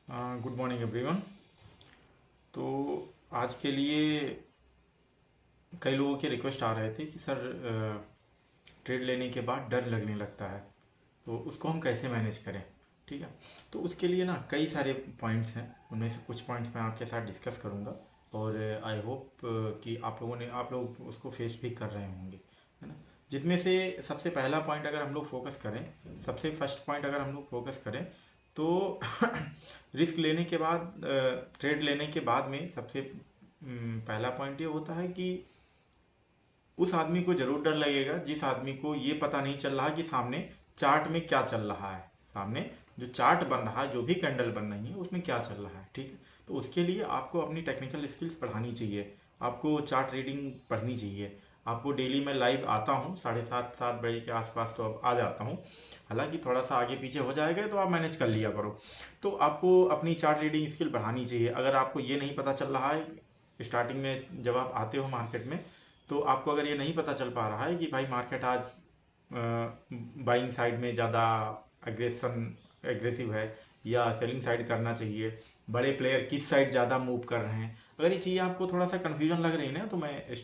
Good morning everyone. तो आज के लिए कई लोगों के रिक्वेस्ट आ रहे थे कि सर ट्रेड लेने के बाद डर लगने लगता है, तो उसको हम कैसे मैनेज करें। ठीक है, तो उसके लिए ना कई सारे पॉइंट्स हैं, उनमें से कुछ पॉइंट्स मैं आपके साथ डिस्कस करूंगा और आई होप कि आप लोग उसको फेस भी कर रहे होंगे, है ना। जिसमें से सबसे पहला पॉइंट अगर हम लोग फोकस करें, सबसे फर्स्ट पॉइंट अगर हम लोग फोकस करें तो रिस्क लेने के बाद, ट्रेड लेने के बाद में सबसे पहला पॉइंट ये होता है कि उस आदमी को जरूर डर लगेगा जिस आदमी को ये पता नहीं चल रहा कि सामने चार्ट में क्या चल रहा है, सामने जो चार्ट बन रहा है, जो भी कैंडल बन रही है उसमें क्या चल रहा है। ठीक है, तो उसके लिए आपको अपनी टेक्निकल स्किल्स बढ़ानी चाहिए, आपको चार्ट रीडिंग पढ़नी चाहिए। आपको डेली मैं लाइव आता हूँ 7:30 7 बजे के आसपास, तो अब आ जाता हूँ। हालांकि थोड़ा सा आगे पीछे हो जाएगा तो आप मैनेज कर लिया करो। तो आपको अपनी चार्ट रीडिंग स्किल बढ़ानी चाहिए। अगर आपको ये नहीं पता चल रहा है स्टार्टिंग में जब आप आते हो मार्केट में, तो आपको अगर ये नहीं पता चल पा रहा है कि भाई मार्केट आज बाइंग साइड में ज़्यादा एग्रेसिव है या सेलिंग साइड करना चाहिए, बड़े प्लेयर किस साइड ज़्यादा मूव कर रहे हैं, अगर ये चीज़ें आपको थोड़ा सा कन्फ्यूजन लग रही है ना, तो मैं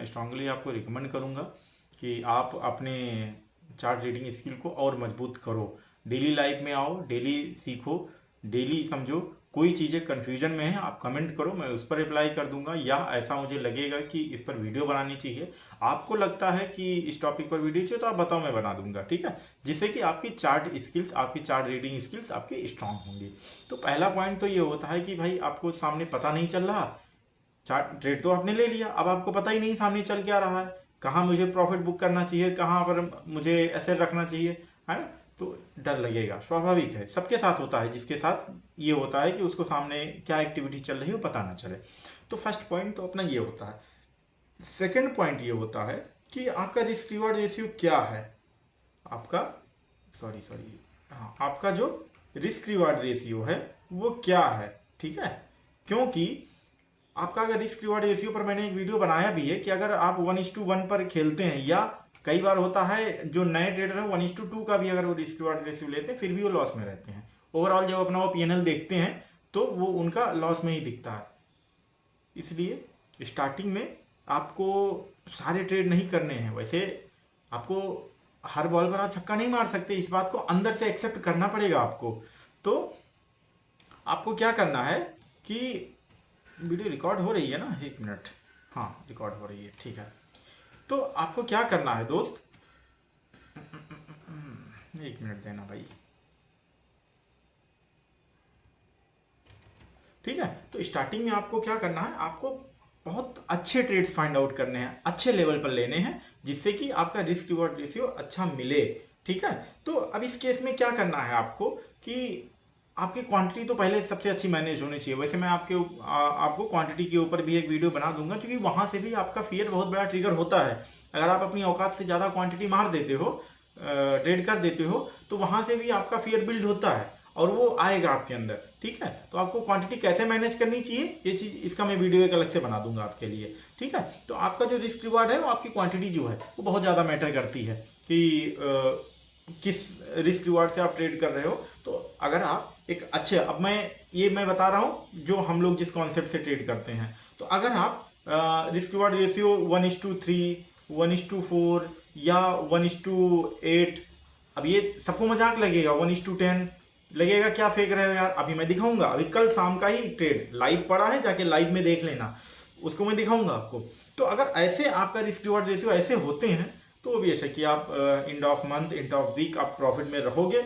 स्ट्रांगली आपको रिकमेंड करूँगा कि आप अपने चार्ट रीडिंग स्किल को और मजबूत करो। डेली लाइफ में आओ, डेली सीखो, डेली समझो। कोई चीज़ें कन्फ्यूजन में है आप कमेंट करो, मैं उस पर रिप्लाई कर दूंगा, या ऐसा मुझे लगेगा कि इस पर वीडियो बनानी चाहिए, आपको लगता है कि इस टॉपिक पर वीडियो चाहिए तो आप बताओ, मैं बना दूंगा। ठीक है, जिससे कि आपकी चार्ट स्किल्स, आपकी चार्ट रीडिंग स्किल्स आपकी स्ट्रांग होंगी। तो पहला पॉइंट तो ये होता है कि भाई आपको सामने पता नहीं चल रहा, चार्ट ट्रेड तो आपने ले लिया, अब आपको पता ही नहीं सामने चल क्या रहा है, कहाँ मुझे प्रॉफिट बुक करना चाहिए, कहाँ पर मुझे एसेट रखना चाहिए, है ना। तो डर लगेगा, स्वाभाविक है, सबके साथ होता है। जिसके साथ ये होता है कि उसको सामने क्या एक्टिविटी चल रही है वो पता ना चले। तो फर्स्ट पॉइंट तो अपना ये होता है। सेकंड पॉइंट ये होता है कि आपका रिस्क रिवॉर्ड रेशियो क्या है, आपका सॉरी सॉरी हाँ, आपका जो रिस्क रिवॉर्ड रेशियो है वो क्या है। ठीक है, क्योंकि आपका अगर रिस्क रिवॉर्ड रेशियो पर मैंने एक वीडियो बनाया भी है कि अगर आप 1:1 पर खेलते हैं, या कई बार होता है जो नए ट्रेडर है 1:2 का भी अगर वो रिस्क रिवॉर्ड रेशियो लेते हैं फिर भी वो लॉस में रहते हैं। ओवरऑल जब अपना वो पीएनएल देखते हैं तो वो उनका लॉस में ही दिखता है। इसलिए स्टार्टिंग में आपको सारे ट्रेड नहीं करने हैं। वैसे आपको हर बॉल पर आप छक्का नहीं मार सकते, इस बात को अंदर से एक्सेप्ट करना पड़ेगा आपको। तो आपको क्या करना है कि वीडियो रिकॉर्ड हो रही है ना, 1 मिनट, हाँ रिकॉर्ड हो रही है, ठीक है। तो आपको क्या करना है दोस्त, 1 मिनट देना भाई, ठीक है। तो स्टार्टिंग में आपको क्या करना है, आपको बहुत अच्छे ट्रेड्स फाइंड आउट करने हैं, अच्छे लेवल पर लेने हैं, जिससे कि आपका रिस्क रिवॉर्ड रेशियो अच्छा मिले। ठीक है, तो अब इस केस में क्या करना है आपको कि आपकी क्वांटिटी तो पहले सबसे अच्छी मैनेज होनी चाहिए। वैसे मैं आपको क्वांटिटी के ऊपर भी एक वीडियो बना दूंगा, क्योंकि वहां से भी आपका फियर बहुत बड़ा ट्रिगर होता है। अगर आप अपनी औकात से ज़्यादा क्वांटिटी मार देते हो, ट्रेड कर देते हो, तो वहां से भी आपका फियर बिल्ड होता है और वो आएगा आपके अंदर। ठीक है, तो आपको क्वांटिटी कैसे मैनेज करनी चाहिए ये चीज़, इसका मैं वीडियो एक अलग से बना दूंगा आपके लिए। ठीक है, तो आपका जो रिस्क रिवार्ड है वो आपकी क्वांटिटी जो है वो बहुत ज़्यादा मैटर करती है कि किस रिस्क रिवार्ड से आप ट्रेड कर रहे हो। तो अगर आप एक अच्छे, अब मैं बता रहा हूँ जो हम लोग जिस कॉन्सेप्ट से ट्रेड करते हैं, तो अगर आप रिस्क रिवार्ड रेशियो 1:3, 1:4 या 1:8, अब ये सबको मजाक लगेगा, 1:10 लगेगा, क्या फेंक रहे हो यार, अभी मैं दिखाऊंगा। अभी कल शाम का ही ट्रेड लाइव पड़ा है, जाके लाइव में देख लेना, उसको मैं दिखाऊंगा आपको। तो अगर ऐसे आपका रिस्क रिवॉर्ड रेशियो ऐसे होते हैं तो भी ऐसा कि आप end of month, end of week आप प्रॉफिट में रहोगे,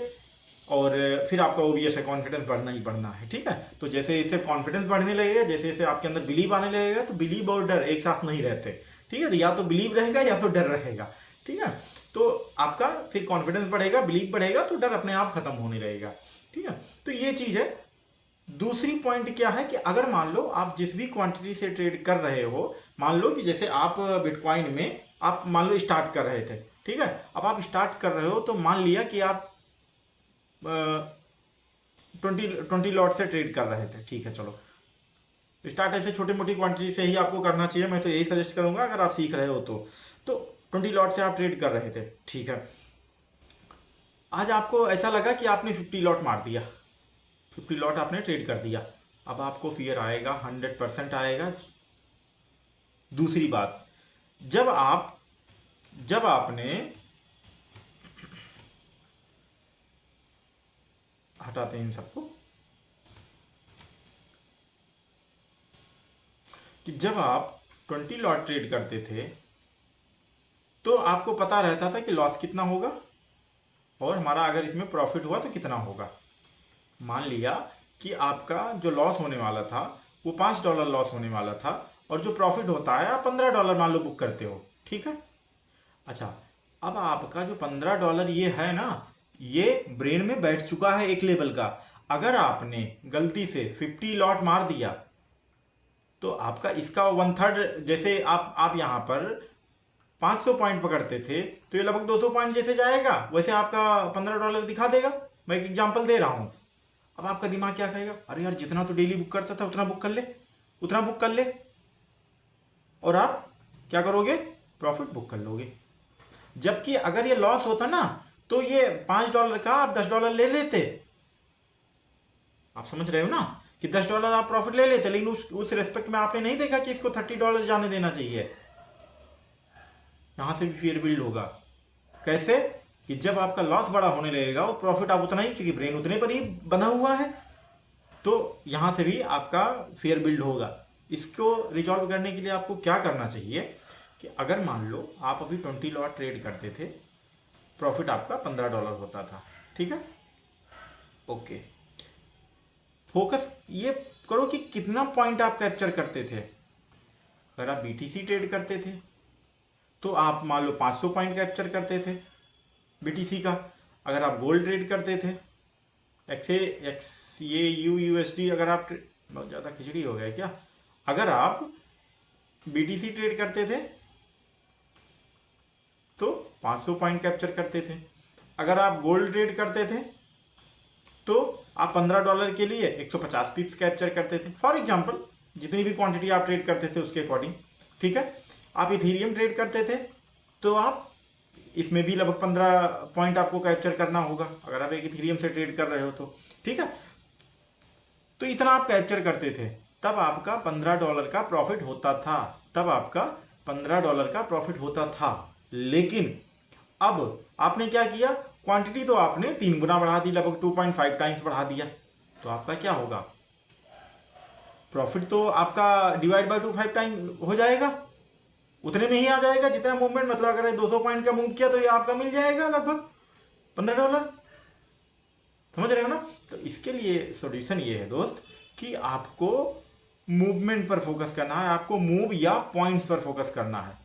और फिर आपका ओबीएस है, कॉन्फिडेंस बढ़ना ही बढ़ना है। ठीक है, तो जैसे जैसे कॉन्फिडेंस बढ़ने लगेगा, जैसे जैसे आपके अंदर बिलीव आने लगेगा, तो बिलीव और डर एक साथ नहीं रहते। ठीक है, तो या तो बिलीव रहेगा या तो डर रहेगा। ठीक है, तो आपका फिर कॉन्फिडेंस बढ़ेगा, बिलीव बढ़ेगा, तो डर अपने आप खत्म होने लगेगा। ठीक है, तो ये चीज है। दूसरी पॉइंट क्या है कि अगर मान लो आप जिस भी क्वांटिटी से ट्रेड कर रहे हो, मान लो कि जैसे आप बिटकॉइन में आप मान लो स्टार्ट कर रहे थे, ठीक है, अब आप स्टार्ट कर रहे हो तो मान लिया कि आप 20 लॉट से ट्रेड कर रहे थे। ठीक है, चलो स्टार्ट ऐसे छोटी मोटी क्वांटिटी से ही आपको करना चाहिए, मैं तो यही सजेस्ट करूंगा अगर आप सीख रहे हो तो 20 लॉट से आप ट्रेड कर रहे थे। ठीक है, आज आपको ऐसा लगा कि आपने 50 लॉट मार दिया, 50 लॉट आपने ट्रेड कर दिया, अब आपको फियर आएगा, 100% आएगा। दूसरी बात, जब आपने हटाते हैं इन सबको, कि जब आप 20 लॉट ट्रेड करते थे तो आपको पता रहता था कि लॉस कितना होगा और हमारा अगर इसमें प्रॉफिट हुआ तो कितना होगा। मान लिया कि आपका जो लॉस होने वाला था वो $5 लॉस होने वाला था, और जो प्रॉफिट होता है आप $15 मान लो बुक करते हो, ठीक है। अच्छा, अब आपका जो $15 ये है ना, ये ब्रेन में बैठ चुका है एक लेवल का। अगर आपने गलती से 50 लॉट मार दिया तो आपका इसका 1/3, जैसे आप यहाँ पर 500 पॉइंट पकड़ते थे तो ये लगभग 200 पॉइंट जैसे जाएगा, वैसे आपका $15 दिखा देगा। मैं एक एग्जांपल दे रहा हूँ। अब आपका दिमाग क्या कहेगा, अरे यार जितना तो डेली बुक करता था उतना बुक कर ले, उतना बुक कर ले, और आप क्या करोगे, प्रॉफिट बुक कर लोगे। जबकि अगर ये लॉस होता ना तो ये $5 का आप $10 ले लेते। आप समझ रहे हो ना, कि $10 आप प्रॉफिट ले लेते, लेकिन उस रेस्पेक्ट में आपने नहीं देखा कि इसको $30 जाने देना चाहिए। यहां से भी फियर बिल्ड होगा। कैसे, कि जब आपका लॉस बड़ा होने लगेगा और प्रॉफिट आप उतना ही, क्योंकि ब्रेन उतने पर ही बना हुआ है, तो यहां से भी आपका फियर बिल्ड होगा। इसको रिजॉल्व करने के लिए आपको क्या करना चाहिए, कि अगर मान लो आप अभी 20 लॉट ट्रेड करते थे, प्रॉफिट आपका $15 होता था, ठीक है, ओके। फोकस ये करो कि कितना पॉइंट आप कैप्चर करते थे। अगर आप बीटीसी ट्रेड करते थे तो आप मान लो 500 पॉइंट कैप्चर करते थे बीटीसी का। अगर आप गोल्ड ट्रेड करते थे, XAUUSD, अगर आप बहुत ज़्यादा खिचड़ी हो गया क्या, अगर आप बीटीसी ट्रेड करते थे तो 500 पॉइंट कैप्चर करते थे। अगर आप गोल्ड ट्रेड करते थे तो आप $15 के लिए 150 पिप्स कैप्चर करते थे, फॉर एग्जांपल, जितनी भी क्वांटिटी आप ट्रेड करते थे उसके अकॉर्डिंग, ठीक है। आप इथीरियम ट्रेड करते थे तो आप इसमें भी लगभग 15 पॉइंट आपको कैप्चर करना होगा, अगर आप एक इथीरियम से ट्रेड कर रहे हो तो, ठीक है। तो इतना आप कैप्चर करते थे, तब आपका $15 का प्रॉफिट होता था, तब आपका $15 का प्रॉफिट होता था। लेकिन अब आपने क्या किया, क्वांटिटी तो आपने 3 गुना बढ़ा दी, लगभग 2.5 टाइम्स बढ़ा दिया, तो आपका क्या होगा, प्रॉफिट तो आपका डिवाइड बाय 25 टाइम हो जाएगा, उतने में ही आ जाएगा जितना मूवमेंट, मतलब अगर 200 पॉइंट का मूव किया तो ये आपका मिल जाएगा लगभग $15। समझ रहे हो ना। तो इसके लिए सॉल्यूशन ये है दोस्त, कि आपको मूवमेंट पर फोकस करना है, आपको मूव या पॉइंट्स पर फोकस करना है,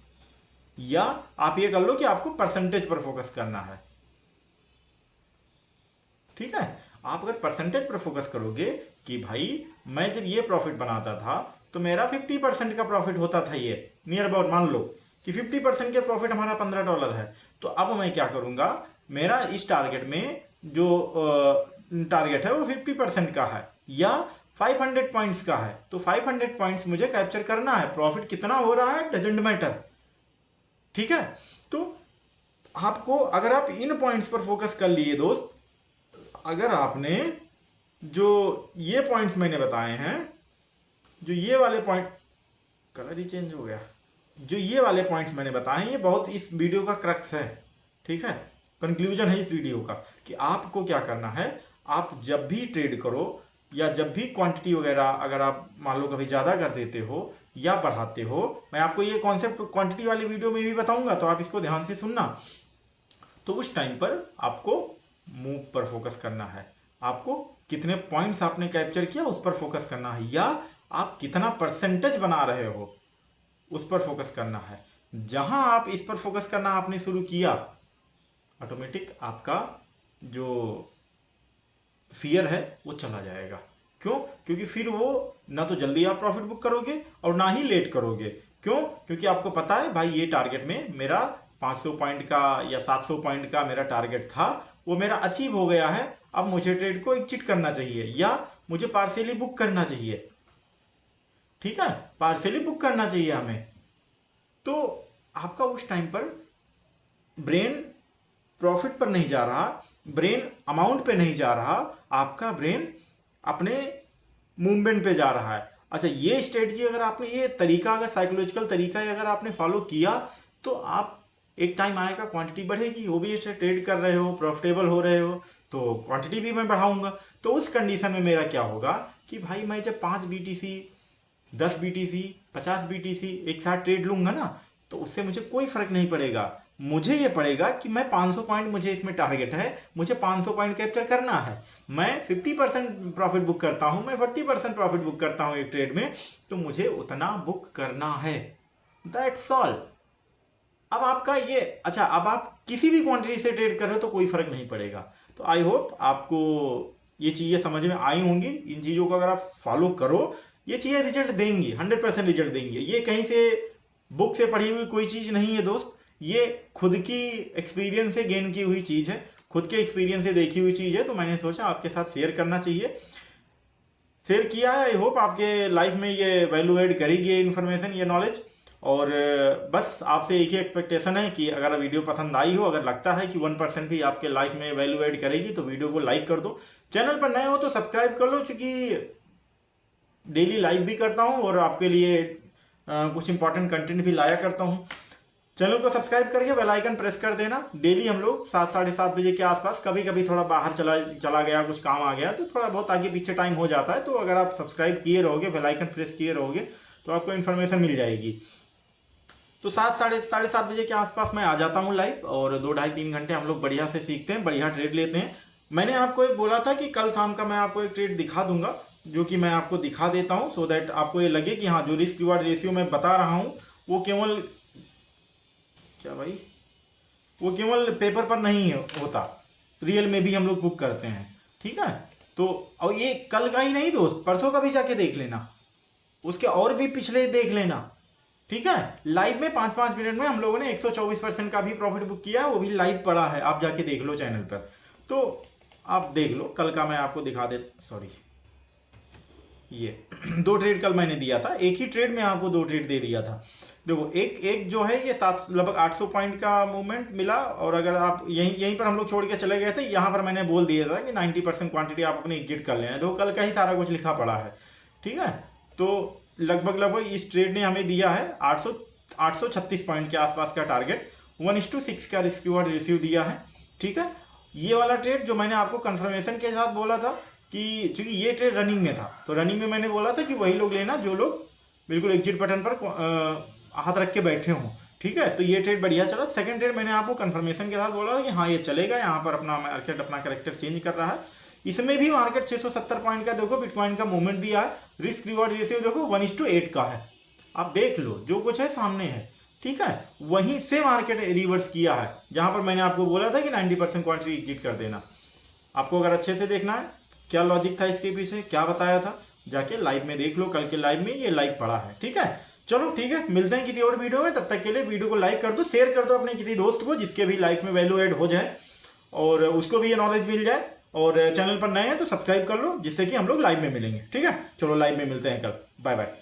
या आप ये कर लो कि आपको परसेंटेज पर फोकस करना है, ठीक है। आप अगर परसेंटेज पर फोकस करोगे कि भाई मैं जब ये प्रॉफिट बनाता था तो मेरा 50% का प्रॉफिट होता था, ये नियर अबाउट मान लो कि 50% के प्रॉफिट हमारा $15 है, तो अब मैं क्या करूंगा, मेरा इस टारगेट में जो टारगेट है वो 50% का है या 500 पॉइंट्स का है, तो 500 पॉइंट्स मुझे कैप्चर करना है। प्रॉफिट कितना हो रहा है डजेंट मैटर, ठीक है। तो आपको, अगर आप इन पॉइंट्स पर फोकस कर लिए दोस्त, अगर आपने जो ये पॉइंट्स मैंने बताए हैं, जो ये वाले पॉइंट, कलर ही चेंज हो गया, जो ये वाले पॉइंट्स मैंने बताए हैं, ये बहुत इस वीडियो का क्रक्स है, ठीक है, कंक्लूजन है इस वीडियो का, कि आपको क्या करना है, आप जब भी ट्रेड करो या जब भी क्वांटिटी वगैरह अगर आप मान लो कभी ज़्यादा कर देते हो या बढ़ाते हो, मैं आपको ये कॉन्सेप्ट क्वांटिटी वाली वीडियो में भी बताऊंगा, तो आप इसको ध्यान से सुनना। तो उस टाइम पर आपको मूव पर फोकस करना है, आपको कितने पॉइंट्स आपने कैप्चर किया उस पर फोकस करना है, या आप कितना परसेंटेज बना रहे हो उस पर फोकस करना है। जहां आप इस पर फोकस करना आपने शुरू किया, ऑटोमेटिक आपका जो फियर है वो चला जाएगा। क्यों, क्योंकि फिर वो ना तो जल्दी आप प्रॉफिट बुक करोगे और ना ही लेट करोगे। क्यों, क्योंकि आपको पता है भाई ये टारगेट में मेरा 500 पॉइंट का या 700 पॉइंट का मेरा टारगेट था, वो मेरा अचीव हो गया है, अब मुझे ट्रेड को एग्जिट करना चाहिए या मुझे पार्शियली बुक करना चाहिए, ठीक है, पार्शियली बुक करना चाहिए हमें। तो आपका उस टाइम पर ब्रेन प्रॉफिट पर नहीं जा रहा, ब्रेन अमाउंट पे नहीं जा रहा, आपका ब्रेन अपने मूवमेंट पे जा रहा है। अच्छा, ये स्ट्रेटजी अगर आपने, ये तरीका, अगर साइकोलॉजिकल तरीका अगर आपने फॉलो किया तो आप एक टाइम आएगा क्वांटिटी बढ़ेगी, वो भी ऐसे ट्रेड कर रहे हो, प्रॉफिटेबल हो रहे हो, तो क्वांटिटी भी मैं बढ़ाऊंगा। तो उस कंडीशन में मेरा क्या होगा कि भाई मैं जब 5 BTC, 10 BTC, 50 BTC एक साथ ट्रेड लूंगा ना, तो उससे मुझे कोई फर्क नहीं पड़ेगा। मुझे ये पड़ेगा कि मैं 500 पॉइंट, मुझे इसमें टारगेट है, मुझे 500 पॉइंट कैप्चर करना है। मैं 50% प्रॉफिट बुक करता हूँ, मैं 40% प्रॉफिट बुक करता हूँ एक ट्रेड में, तो मुझे उतना बुक करना है। That's all. अब आपका ये, अच्छा, अब आप किसी भी क्वांटिटी से ट्रेड कर रहे हो तो कोई फर्क नहीं पड़ेगा। तो आई होप आपको ये चीज़ें समझ में आई होंगी। इन चीज़ों को अगर आप फॉलो करो, ये चीज़ें रिजल्ट देंगी, 100% रिजल्ट देंगी। ये कहीं से बुक से पढ़ी हुई कोई चीज़ नहीं है दोस्त, ये खुद की एक्सपीरियंस से गेन की हुई चीज़ है, खुद के एक्सपीरियंस से देखी हुई चीज़ है। तो मैंने सोचा आपके साथ शेयर करना चाहिए, शेयर किया है। आई होप आपके लाइफ में ये वैल्यू ऐड करेगी ये इन्फॉर्मेशन, ये नॉलेज। और बस आपसे एक ही एक्सपेक्टेशन है कि अगर वीडियो पसंद आई हो, अगर लगता है कि 1% भी आपके लाइफ में वैल्यू ऐड करेगी, तो वीडियो को लाइक कर दो। चैनल पर नए हो तो सब्सक्राइब कर लो, क्योंकि डेली लाइव भी करता हूँ और आपके लिए कुछ इंपॉर्टेंट कंटेंट भी लाया करता हूँ। चैनल को सब्सक्राइब करके बेल आइकन प्रेस कर देना। डेली हम लोग 7, 7:30 बजे के आसपास, कभी कभी थोड़ा बाहर चला गया, कुछ काम आ गया तो थोड़ा बहुत आगे पीछे टाइम हो जाता है, तो अगर आप सब्सक्राइब किए रहोगे, बेल आइकन प्रेस किए रहोगे, तो आपको इन्फॉर्मेशन मिल जाएगी। तो 7, 7:30 बजे के आसपास मैं आ जाता हूँ लाइव, और 2, ढाई, 3 घंटे हम लोग बढ़िया से सीखते हैं, बढ़िया ट्रेड लेते हैं। मैंने आपको एक बोला था कि कल शाम का मैं आपको एक ट्रेड दिखा दूंगा, जो कि मैं आपको दिखा देता हूँ, सो दैट आपको ये लगे कि हाँ, जो रिस्क रिवार्ड रेशियो मैं बता रहा हूँ वो केवल, क्या भाई, वो केवल पेपर पर नहीं होता, रियल में भी हम लोग बुक करते हैं। ठीक है, तो और ये कल का ही नहीं दोस्त, परसों का भी जाके देख लेना, उसके और भी पिछले देख लेना। ठीक है, लाइव में 5-5 मिनट में हम लोगों ने 124% का भी प्रॉफिट बुक किया, वो भी लाइव पड़ा है, आप जाके देख लो चैनल पर। तो आप देख लो, कल का मैं आपको दिखा दे, सॉरी, ये 2 ट्रेड कल मैंने दिया था, एक ही ट्रेड में आपको 2 ट्रेड दे दिया था। देखो, एक जो है ये लगभग 800 पॉइंट का मूवमेंट मिला, और अगर आप यहीं पर हम लोग छोड़ के चले गए थे, यहाँ पर मैंने बोल दिया था कि 90% क्वांटिटी आप अपनी एग्जिट कर लेना। देखो, कल का ही सारा कुछ लिखा पड़ा है। ठीक है, तो लगभग इस ट्रेड ने हमें दिया है 836 पॉइंट के आसपास का टारगेट, 1:6 का रिस्क रिवॉर्ड रेशियो दिया है। ठीक है, ये वाला ट्रेड जो मैंने आपको कंफर्मेशन के साथ बोला था कि चूंकि ये ट्रेड रनिंग में था, तो रनिंग में मैंने बोला था कि वही लोग लेना जो लोग बिल्कुल एग्जिट बटन पर हाथ रख के बैठे हों। ठीक है, तो ये ट्रेड बढ़िया चला। सेकंड ट्रेड मैंने आपको कंफर्मेशन के साथ बोला था कि हाँ, ये चलेगा, यहाँ पर अपना मार्केट अपना कैरेक्टर चेंज कर रहा है। इसमें भी मार्केट 670 पॉइंट का देखो बिटकॉइन का मूवमेंट दिया है, रिस्क रिवॉर्ड रेशियो देखो 1:8 का है। आप देख लो, जो कुछ है सामने है। ठीक है, वहीं से मार्केट रिवर्स किया है, जहां पर मैंने आपको बोला था कि 90% क्वांटिटी एग्जिट कर देना। आपको अगर अच्छे से देखना है क्या लॉजिक था इसके पीछे, क्या बताया था, जाके लाइव में देख लो। कल के लाइव में ये लाइव पड़ा है। ठीक है, चलो ठीक है, मिलते हैं किसी और वीडियो में। तब तक के लिए वीडियो को लाइक कर दो, शेयर कर दो अपने किसी दोस्त को जिसके भी लाइफ में वैल्यू ऐड हो जाए और उसको भी ये नॉलेज मिल जाए। और चैनल पर नए हैं तो सब्सक्राइब कर लो, जिससे कि हम लोग लाइव में मिलेंगे। ठीक है, चलो लाइव में मिलते हैं कल। Bye bye.